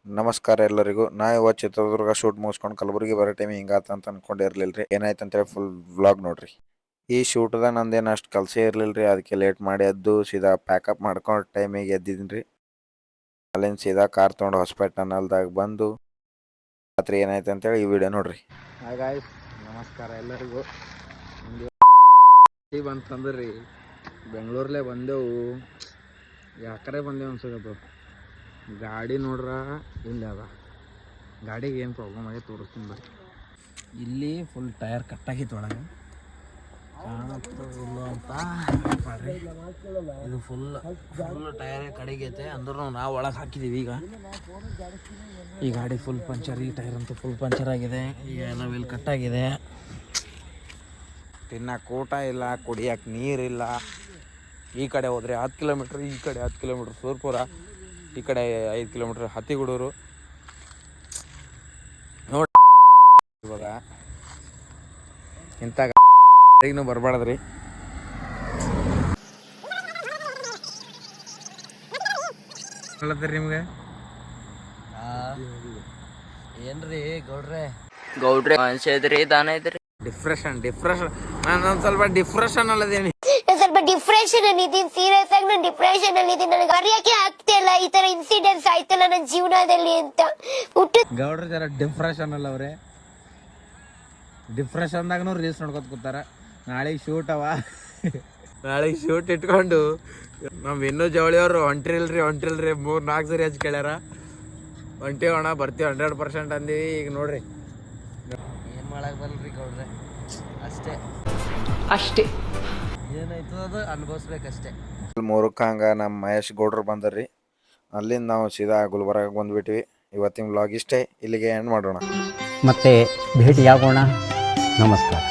ನಮಸ್ಕಾರ ಎಲ್ಲರಿಗೂ. ನಾ ಇವತ್ತು ಚಿತ್ರದುರ್ಗ ಶೂಟ್ ಮುಗಿಸ್ಕೊಂಡು ಕಲಬುರಗಿ ಬರೋ ಟೈಮ್ ಹಿಂಗಾತ ಅಂತ ಅನ್ಕೊಂಡಿರ್ಲಿಲ್ಲ ರೀ. ಏನಾಯ್ತು ಅಂತೇಳಿ ಫುಲ್ ವ್ಲಾಗ್ ನೋಡ್ರಿ. ಈ ಶೂಟ್ದಾಗ ನಂದೇನು ಅಷ್ಟು ಕೆಲಸ ಇರಲಿಲ್ಲ ರೀ. ಅದಕ್ಕೆ ಲೇಟ್ ಮಾಡಿ ಎದ್ದು ಸೀದಾ ಪ್ಯಾಕಪ್ ಮಾಡ್ಕೊಂಡು ಟೈಮಿಗೆ ಎದ್ದಿದ್ದೀನಿ ರೀ. ಅಲ್ಲಿಂದ ಸೀದಾ ಕಾರ್ ತೊಗೊಂಡು ಹೊಸಪೇಟೆ ಟನಲ್ದಾಗ ಬಂದು ರಾತ್ರಿ ಏನಾಯ್ತು ಅಂತೇಳಿ ಈ ವಿಡಿಯೋ ನೋಡ್ರಿ. ಹಾಯ್ ಗಾಯ್ಸ್, ನಮಸ್ಕಾರ ಎಲ್ಲರಿಗೂ. ಬಂತಂದ್ರೆ ರೀ ಬೆಂಗಳೂರಲ್ಲೇ ಬಂದೆವು. ಯಾಕರೆ ಬಂದೆವು ಅನ್ಸೋದು. ಗಾಡಿ ನೋಡ್ರ ಇಲ್ಲಿ ಅದ. ಗಾಡಿಗೆ ಏನು ಪ್ರಾಬ್ಲಮ್ ಆಗಿ ತೋರಿಸ್ತೀನಿ ಬರ್ರಿ. ಇಲ್ಲಿ ಫುಲ್ ಟೈರ್ ಕಟ್ಟಾಗಿತ್ತು ಒಳಗೆ, ಕಾಣುತ್ತಿಲ್ಲ ಅಂತ ಮಾಡ್ರಿ. ಇದು ಫುಲ್ ಟೈರ್ ಕಡೆಗೈತೆ ಅಂದ್ರೂ ನಾವು ಒಳಗೆ ಹಾಕಿದ್ದೀವಿ. ಈ ಗಾಡಿ ಫುಲ್ ಪಂಚರ್. ಈ ಟೈರ್ ಅಂತೂ ಫುಲ್ ಪಂಚರ್ ಆಗಿದೆ. ಈಗ ಎಲ್ಲ ವೀಲ್ ಕಟ್ಟಾಗಿದೆ. ತಿನ್ನಕ್ಕೆ ಊಟ ಇಲ್ಲ, ಕುಡಿಯೋಕೆ ನೀರಿಲ್ಲ. ಈ ಕಡೆ ಹೋದರೆ 10 ಕಿಲೋಮೀಟ್ರ್, ಈ ಕಡೆ 10 ಕಿಲೋಮೀಟ್ರ್ ಸೂರ್ಪುರ, ಈ ಕಡೆ 5 ಕಿಲೋಮೀಟ್ರ್ ಹತ್ತಿಗೂಡೂರು. ನೋಡಿ ಇವಾಗ ಇಂಥ ಗಾಡಿಗೂ ಬರಬಾರ್ದ್ರಿ. ನಿಮ್ಗೆ ಏನ್ರಿ ಗೌಡ್ರೆ ಅನ್ಸೈತ್ರಿ, ತಾನೇ ಐತ್ರಿ. ಡಿಪ್ರೆಷನ್ ನಾನು ಒಂದು ಸ್ವಲ್ಪ ಡಿಪ್ರೆಷನ್ ಅಲ್ಲದೇನಿ. ಸ್ವಲ್ಪ ಡಿಪ್ರೆಷನ್ ಅಲ್ಲಿ ಇದೀನಿ. ಸೀರಿಯಸ್ ಆಗಿ ನಾನು ಡಿಪ್ರೆಷನ್ ಅಲ್ಲಿ ಇದೀನಿ. ನನಗೆ ಅರಿಯಕ್ಕೆ ಆಗ್ತಿಲ್ಲ ಈ ತರ ಇನ್ಸಿಡೆಂಟ್ಸ್ ಆಯ್ತಲ್ಲ ನನ್ನ ಜೀವನದಲ್ಲಿ ಅಂತ. ಗೌಡ್ರ ಜರ ಡಿಪ್ರೆಷನ್ ಅಲ್ಲ ಅವ್ರೆ. ಡಿಪ್ರೆಷನ್ದಾಗನು ರೀಲ್ಸ್ ನೋಡ್ಕೊತ ಕೂತಾರ. ನಾಳೆಗೆ ಶೂಟ್ ನಾಳೆಗೆ ಶೂಟ್ ಇಟ್ಕೊಂಡು ನಮ್ಮ ಇನ್ನೂ ಜವಳಿಯವರು ಹೊಂಟ್ರಿಲ್ರಿ 3-4 ಸರಿ ಹಚ್ಚಿ ಕೇಳ್ಯಾರ. ಹೊಂಟೇವಣ ಬರ್ತೀವಿ 100% ಅಂದೀವಿ. ಈಗ ನೋಡ್ರಿ ಏನು ಮಾಡಕ್ಕೆ ಬರಲ್ರಿ ಗೌಡ್ರೆ. ಅಷ್ಟೇ ಏನಾಯ್ತು ಅದು ಅನುಭವಿಸ್ಬೇಕಷ್ಟೇ. 3ಕ್ಕೆ ಹಂಗೆ ನಮ್ಮ ಮಹೇಶ್ ಗೌಡ್ರು ಬಂದರ್ರಿ. ಅಲ್ಲಿಂದ ನಾವು ಸೀದಾ ಗುಲ್ಬರ್ಗ ಬಂದುಬಿಟ್ವಿ. ಇವತ್ತಿನ ವ್ಲಾಗ್ ಇಷ್ಟೇ. ಇಲ್ಲಿಗೆ ಎಂಡ್ ಮಾಡೋಣ. ಮತ್ತೆ ಭೇಟಿಯಾಗೋಣ. ನಮಸ್ಕಾರ.